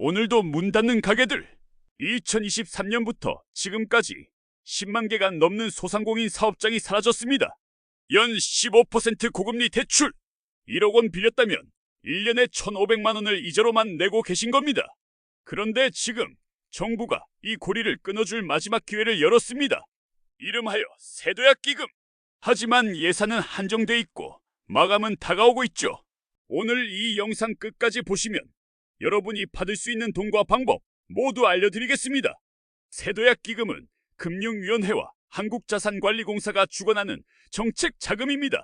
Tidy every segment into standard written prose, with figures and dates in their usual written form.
오늘도 문 닫는 가게들. 2023년부터 지금까지 10만 개가 넘는 소상공인 사업장이 사라졌습니다. 연 15% 고금리 대출. 1억 원 빌렸다면 1년에 1,500만 원을 이자로만 내고 계신 겁니다. 그런데 지금 정부가 이 고리를 끊어줄 마지막 기회를 열었습니다. 이름하여 세도약 기금. 하지만 예산은 한정돼 있고 마감은 다가오고 있죠. 오늘 이 영상 끝까지 보시면 여러분이 받을 수 있는 돈과 방법 모두 알려드리겠습니다. 세도약 기금은 금융위원회와 한국자산관리공사가 주관하는 정책 자금입니다.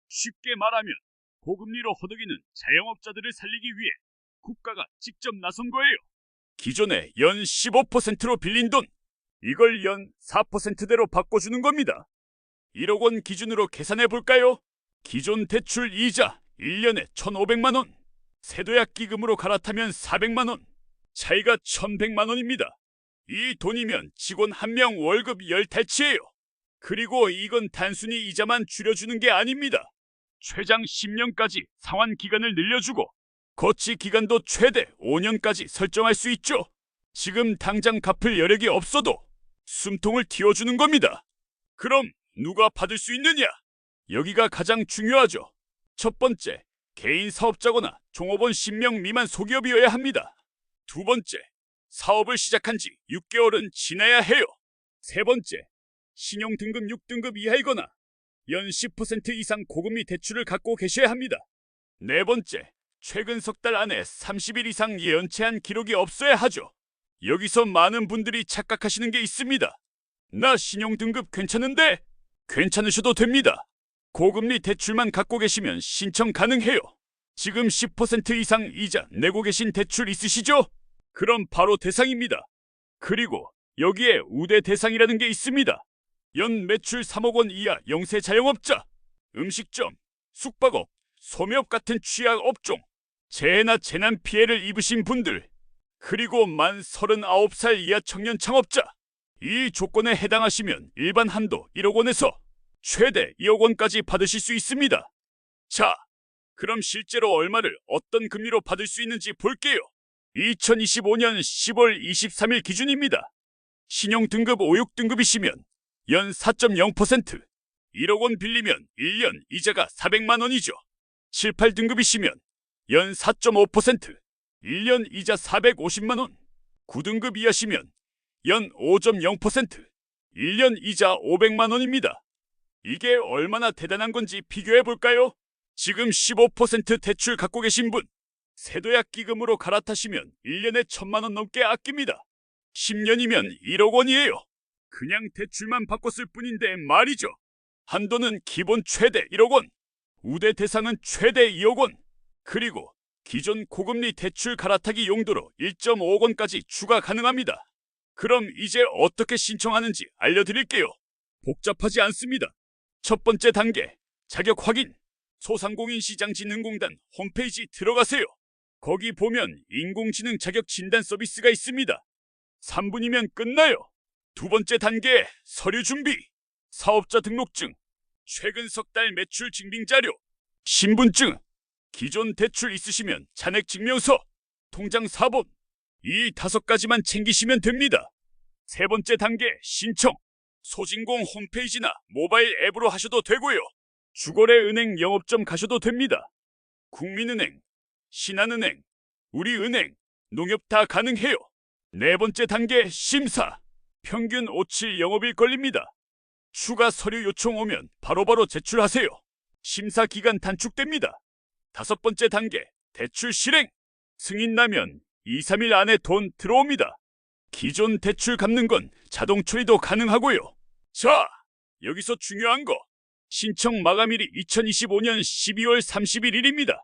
쉽게 말하면 고금리로 허덕이는 자영업자들을 살리기 위해 국가가 직접 나선 거예요. 기존에 연 15%로 빌린 돈, 이걸 연 4%대로 바꿔주는 겁니다. 1억 원 기준으로 계산해 볼까요? 기존 대출 이자 1년에 1,500만 원, 세도약 기금으로 갈아타면 400만 원, 차이가 1,100만 원입니다. 이 돈이면 직원 한 명 월급 10달치예요. 그리고 이건 단순히 이자만 줄여주는 게 아닙니다. 최장 10년까지 상환 기간을 늘려주고 거치 기간도 최대 5년까지 설정할 수 있죠. 지금 당장 갚을 여력이 없어도 숨통을 틔워주는 겁니다. 그럼 누가 받을 수 있느냐? 여기가 가장 중요하죠. 첫 번째, 개인 사업자거나 종업원 10명 미만 소기업이어야 합니다. 두 번째, 사업을 시작한 지 6개월은 지나야 해요. 세 번째, 신용등급 6등급 이하이거나 연 10% 이상 고금리 대출을 갖고 계셔야 합니다. 네 번째, 최근 석 달 안에 30일 이상 연체한 기록이 없어야 하죠. 여기서 많은 분들이 착각하시는 게 있습니다. 나 신용등급 괜찮은데? 괜찮으셔도 됩니다. 고금리 대출만 갖고 계시면 신청 가능해요. 지금 10% 이상 이자 내고 계신 대출 있으시죠? 그럼 바로 대상입니다. 그리고 여기에 우대 대상이라는 게 있습니다. 연 매출 3억 원 이하 영세 자영업자, 음식점, 숙박업, 소매업 같은 취약 업종, 재해나 재난 피해를 입으신 분들, 그리고 만 39살 이하 청년 창업자. 이 조건에 해당하시면 일반 한도 1억 원에서 최대 2억 원까지 받으실 수 있습니다. 자, 그럼 실제로 얼마를 어떤 금리로 받을 수 있는지 볼게요. 2025년 10월 23일 기준입니다. 신용등급 5, 6등급이시면 연 4.0%, 1억 원 빌리면 1년 이자가 400만 원이죠. 7, 8등급이시면 연 4.5%, 1년 이자 450만 원. 9등급 이하시면 연 5.0%, 1년 이자 500만 원입니다. 이게 얼마나 대단한 건지 비교해 볼까요? 지금 15% 대출 갖고 계신 분, 세도약 기금으로 갈아타시면 1년에 1,000만 원 넘게 아낍니다. 10년이면 1억 원이에요. 그냥 대출만 바꿨을 뿐인데 말이죠. 한도는 기본 최대 1억 원, 우대 대상은 최대 2억 원, 그리고 기존 고금리 대출 갈아타기 용도로 1.5억 원까지 추가 가능합니다. 그럼 이제 어떻게 신청하는지 알려드릴게요. 복잡하지 않습니다. 첫 번째 단계, 자격 확인. 소상공인시장진흥공단 홈페이지 들어가세요. 거기 보면 인공지능 자격 진단 서비스가 있습니다. 3분이면 끝나요. 두 번째 단계, 서류 준비. 사업자 등록증, 최근 석 달 매출 증빙 자료, 신분증, 기존 대출 있으시면 잔액 증명서, 통장 사본, 이 5가지만 챙기시면 됩니다. 세 번째 단계, 신청. 소진공 홈페이지나 모바일 앱으로 하셔도 되고요. 주거래 은행 영업점 가셔도 됩니다. 국민은행, 신한은행, 우리은행, 농협 다 가능해요. 네 번째 단계, 심사. 평균 5, 7 영업일 걸립니다. 추가 서류 요청 오면 바로바로 제출하세요. 심사 기간 단축됩니다. 다섯 번째 단계, 대출 실행. 승인 나면 2, 3일 안에 돈 들어옵니다. 기존 대출 갚는 건 자동 처리도 가능하고요. 자, 여기서 중요한 거. 신청 마감일이 2025년 12월 31일입니다.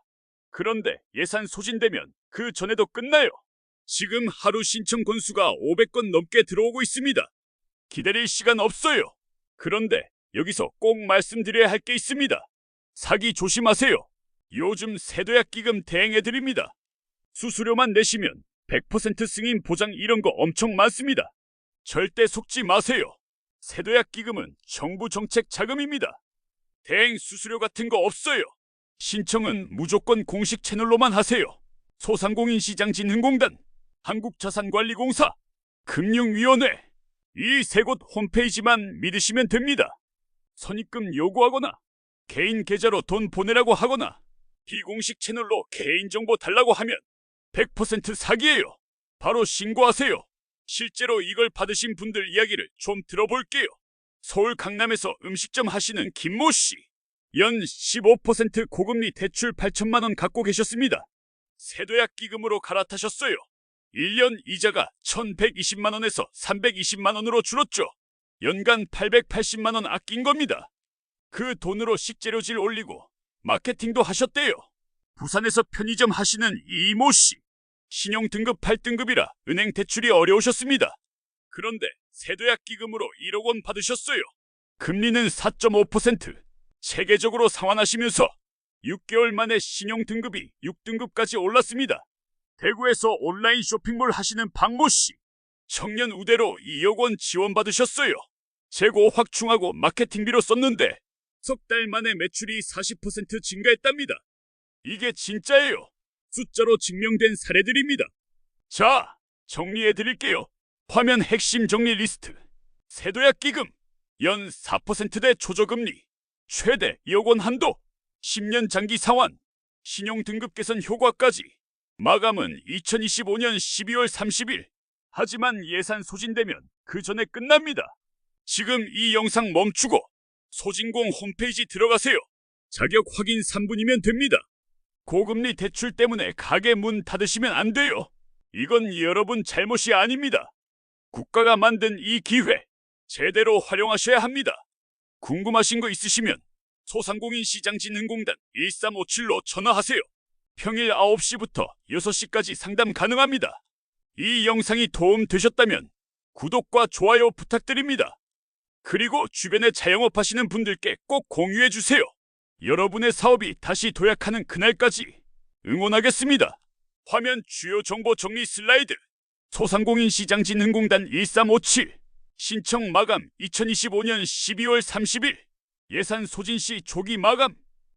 그런데 예산 소진되면 그 전에도 끝나요. 지금 하루 신청 건수가 500건 넘게 들어오고 있습니다. 기다릴 시간 없어요. 그런데 여기서 꼭 말씀드려야 할 게 있습니다. 사기 조심하세요. 요즘 세도약 기금 대행해드립니다. 수수료만 내시면 100% 승인 보장 이런 거 엄청 많습니다. 절대 속지 마세요. 세도약 기금은 정부 정책 자금입니다. 대행 수수료 같은 거 없어요. 신청은 무조건 공식 채널로만 하세요. 소상공인시장진흥공단 한국자산관리공사, 금융위원회 이 세 곳 홈페이지만 믿으시면 됩니다. 선입금 요구하거나 개인 계좌로 돈 보내라고 하거나 비공식 채널로 개인정보 달라고 하면 100% 사기예요. 바로 신고하세요. 실제로 이걸 받으신 분들 이야기를 좀 들어볼게요. 서울 강남에서 음식점 하시는 김모 씨. 연 15% 고금리 대출 8천만 원 갖고 계셨습니다. 세도약 기금으로 갈아타셨어요. 1년 이자가 1,120만 원에서 320만 원으로 줄었죠. 연간 880만 원 아낀 겁니다. 그 돈으로 식재료질 올리고 마케팅도 하셨대요. 부산에서 편의점 하시는 이모 씨. 신용 등급 8등급이라 은행 대출이 어려우셨습니다. 그런데 세도약 기금으로 1억 원 받으셨어요. 금리는 4.5%. 체계적으로 상환하시면서 6개월 만에 신용 등급이 6등급까지 올랐습니다. 대구에서 온라인 쇼핑몰 하시는 박모 씨. 청년 우대로 2억 원 지원받으셨어요. 재고 확충하고 마케팅비로 썼는데 석 달 만에 매출이 40% 증가했답니다. 이게 진짜예요. 숫자로 증명된 사례들입니다. 자, 정리해드릴게요. 화면 핵심 정리 리스트. 세도약 기금, 연 4%대 초저금리, 최대 2억 원 한도, 10년 장기 상환, 신용 등급 개선 효과까지. 마감은 2025년 12월 30일. 하지만 예산 소진되면 그 전에 끝납니다. 지금 이 영상 멈추고 소진공 홈페이지 들어가세요. 자격 확인 3분이면 됩니다. 고금리 대출 때문에 가게 문 닫으시면 안 돼요. 이건 여러분 잘못이 아닙니다. 국가가 만든 이 기회 제대로 활용하셔야 합니다. 궁금하신 거 있으시면 소상공인시장진흥공단 1357로 전화하세요. 평일 9시부터 6시까지 상담 가능합니다. 이 영상이 도움되셨다면 구독과 좋아요 부탁드립니다. 그리고 주변에 자영업 하시는 분들께 꼭 공유해주세요. 여러분의 사업이 다시 도약하는 그날까지 응원하겠습니다. 화면 주요 정보 정리 슬라이드. 소상공인시장진흥공단 1357. 신청 마감 2025년 12월 30일. 예산 소진 시 조기 마감.